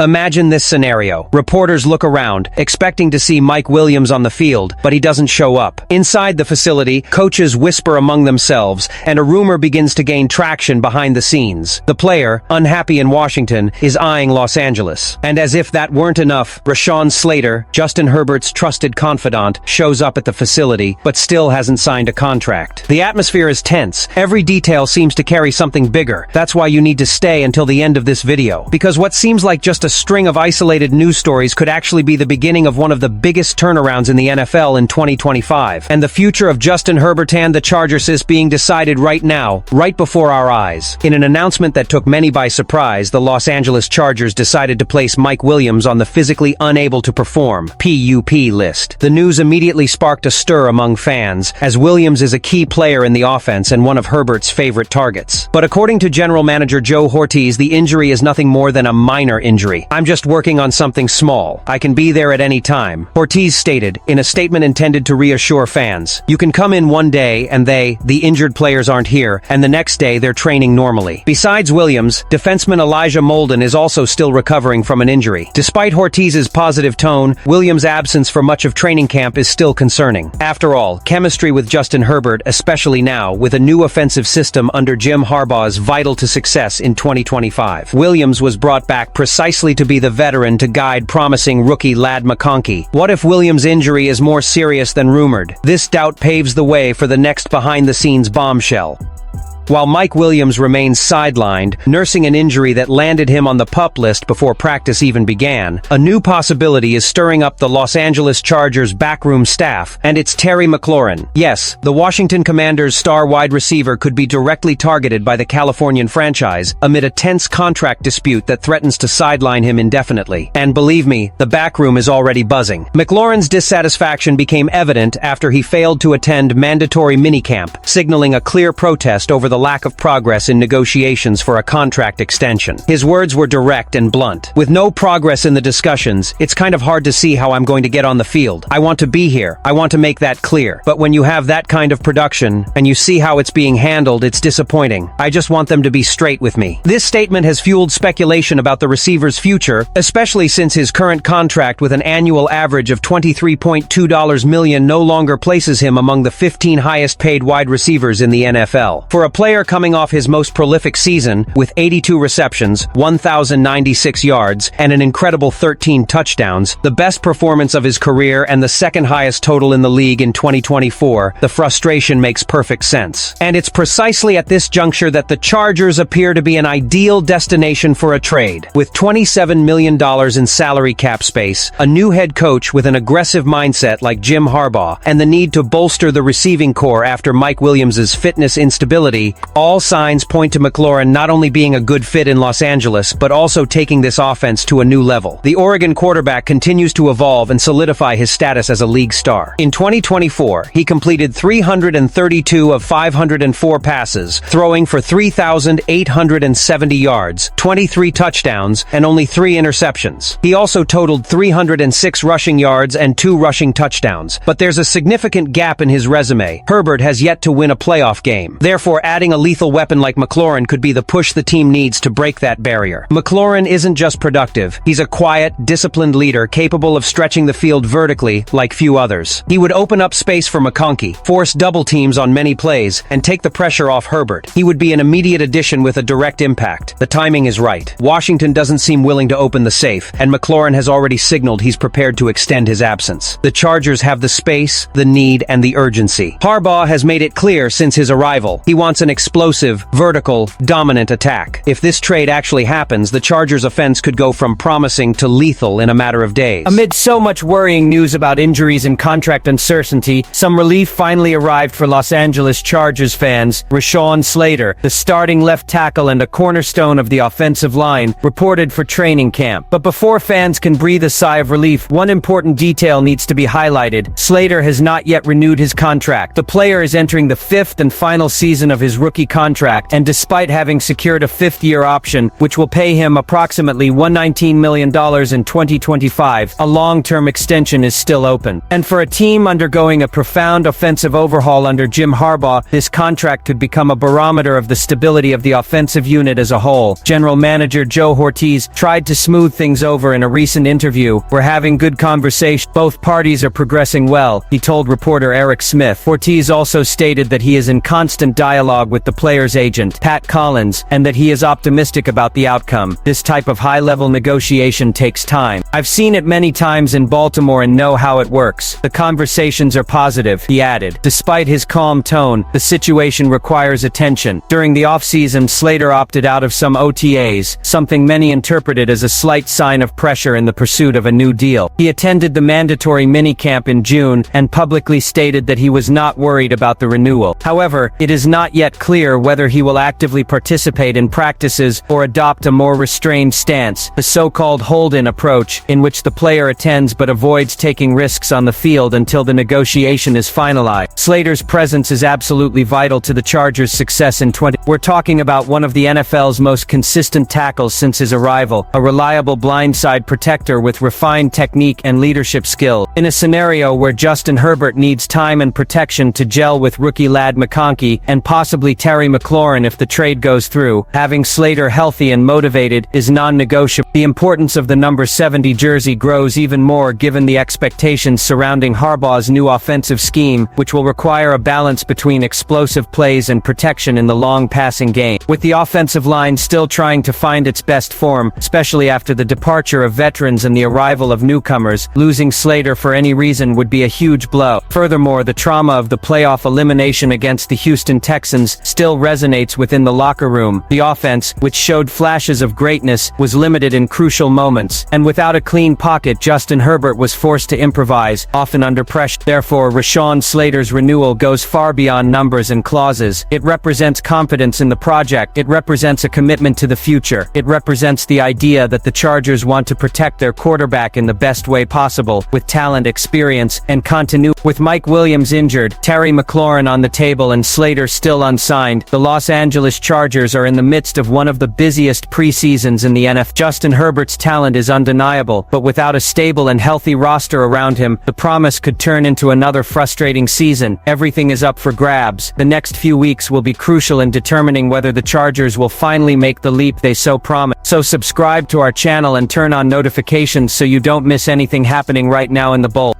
Imagine this scenario. Reporters look around, expecting to see Mike Williams on the field, but he doesn't show up. Inside the facility, coaches whisper among themselves, and a rumor begins to gain traction behind the scenes. The player, unhappy in Washington, is eyeing Los Angeles. And as if that weren't enough, Rashawn Slater, Justin Herbert's trusted confidant, shows up at the facility, but still hasn't signed a contract. The atmosphere is tense. Every detail seems to carry something bigger. That's why you need to stay until the end of this video. Because what seems like just a string of isolated news stories could actually be the beginning of one of the biggest turnarounds in the NFL in 2025. And the future of Justin Herbert and the Chargers is being decided right now, right before our eyes. In an announcement that took many by surprise, the Los Angeles Chargers decided to place Mike Williams on the physically unable to perform (PUP) list. The news immediately sparked a stir among fans, as Williams is a key player in the offense and one of Herbert's favorite targets. But according to General Manager Joe Hortiz, the injury is nothing more than a minor injury. "I'm just working on something small. I can be there at any time," Hortiz stated, in a statement intended to reassure fans. "You can come in one day and the injured players aren't here, and the next day they're training normally." Besides Williams, defenseman Elijah Molden is also still recovering from an injury. Despite Hortiz's positive tone, Williams' absence for much of training camp is still concerning. After all, chemistry with Justin Herbert, especially now, with a new offensive system under Jim Harbaugh, is vital to success in 2025. Williams was brought back precisely to be the veteran to guide promising rookie Ladd McConkey. What if Williams' injury is more serious than rumored? This doubt paves the way for the next behind-the-scenes bombshell. While Mike Williams remains sidelined, nursing an injury that landed him on the PUP list before practice even began, a new possibility is stirring up the Los Angeles Chargers' backroom staff, and it's Terry McLaurin. Yes, the Washington Commanders' star wide receiver could be directly targeted by the Californian franchise amid a tense contract dispute that threatens to sideline him indefinitely. And believe me, the backroom is already buzzing. McLaurin's dissatisfaction became evident after he failed to attend mandatory minicamp, signaling a clear protest over the lack of progress in negotiations for a contract extension. His words were direct and blunt. "With no progress in the discussions, it's kind of hard to see how I'm going to get on the field. I want to be here. I want to make that clear. But when you have that kind of production, and you see how it's being handled, it's disappointing. I just want them to be straight with me." This statement has fueled speculation about the receiver's future, especially since his current contract with an annual average of $23.2 million no longer places him among the 15 highest-paid wide receivers in the NFL. For a player coming off his most prolific season, with 82 receptions, 1,096 yards, and an incredible 13 touchdowns, the best performance of his career and the second highest total in the league in 2024, the frustration makes perfect sense. And it's precisely at this juncture that the Chargers appear to be an ideal destination for a trade. With $27 million in salary cap space, a new head coach with an aggressive mindset like Jim Harbaugh, and the need to bolster the receiving core after Mike Williams' fitness instability, all signs point to McLaurin not only being a good fit in Los Angeles, but also taking this offense to a new level. The Oregon quarterback continues to evolve and solidify his status as a league star. In 2024, he completed 332 of 504 passes, throwing for 3,870 yards, 23 touchdowns, and only 3 interceptions. He also totaled 306 rushing yards and 2 rushing touchdowns. But there's a significant gap in his resume. Herbert has yet to win a playoff game. Therefore, adding a lethal weapon like McLaurin could be the push the team needs to break that barrier. McLaurin isn't just productive. He's a quiet, disciplined leader capable of stretching the field vertically like few others. He would open up space for McConkey, force double teams on many plays, and take the pressure off Herbert. He would be an immediate addition with a direct impact. The timing is right. Washington doesn't seem willing to open the safe, and McLaurin has already signaled he's prepared to extend his absence. The Chargers have the space, the need, and the urgency. Harbaugh has made it clear since his arrival. He wants an explosive, vertical, dominant attack. If this trade actually happens, the Chargers' offense could go from promising to lethal in a matter of days. Amid so much worrying news about injuries and contract uncertainty, some relief finally arrived for Los Angeles Chargers fans. Rashawn Slater, the starting left tackle and a cornerstone of the offensive line, reported for training camp. But before fans can breathe a sigh of relief, one important detail needs to be highlighted. Slater has not yet renewed his contract. The player is entering the 5th and final season of his rookie contract, and despite having secured a fifth-year option, which will pay him approximately $119 million in 2025, a long-term extension is still open. And for a team undergoing a profound offensive overhaul under Jim Harbaugh, this contract could become a barometer of the stability of the offensive unit as a whole. General Manager Joe Hortiz tried to smooth things over in a recent interview. "We're having good conversation. Both parties are progressing well," he told reporter Eric Smith. Hortiz also stated that he is in constant dialogue with the player's agent, Pat Collins, and that he is optimistic about the outcome. "This type of high-level negotiation takes time. I've seen it many times in Baltimore and know how it works. The conversations are positive," he added. Despite his calm tone, the situation requires attention. During the offseason, Slater opted out of some OTAs, something many interpreted as a slight sign of pressure in the pursuit of a new deal. He attended the mandatory minicamp in June and publicly stated that he was not worried about the renewal. However, it is not yet clear whether he will actively participate in practices or adopt a more restrained stance, the so-called hold-in approach, in which the player attends but avoids taking risks on the field until the negotiation is finalized. Slater's presence is absolutely vital to the Chargers' success in 20. We're talking about one of the NFL's most consistent tackles since his arrival, a reliable blindside protector with refined technique and leadership skill. In a scenario where Justin Herbert needs time and protection to gel with rookie Ladd McConkey and possibly Terry McLaurin if the trade goes through, having Slater healthy and motivated is non-negotiable. The importance of the number 70 jersey grows even more given the expectations surrounding Harbaugh's new offensive scheme, which will require a balance between explosive plays and protection in the long passing game. With the offensive line still trying to find its best form, especially after the departure of veterans and the arrival of newcomers, losing Slater for any reason would be a huge blow. Furthermore, the trauma of the playoff elimination against the Houston Texans still resonates within the locker room. The offense, which showed flashes of greatness, was limited in crucial moments, and without a clean pocket, Justin Herbert was forced to improvise, often under pressure. Therefore, Rashawn Slater's renewal goes far beyond numbers and clauses. It represents confidence in the project. It represents a commitment to the future. It represents the idea that the Chargers want to protect their quarterback in the best way possible, with talent, experience, and continuity. With Mike Williams injured, Terry McLaurin on the table, and Slater still unsigned, the Los Angeles Chargers are in the midst of one of the busiest preseasons in the NFL. Justin Herbert's talent is undeniable, but without a stable and healthy roster around him, the promise could turn into another frustrating season. Everything is up for grabs. The next few weeks will be crucial in determining whether the Chargers will finally make the leap they so promised. So subscribe to our channel and turn on notifications so you don't miss anything happening right now in the bowl.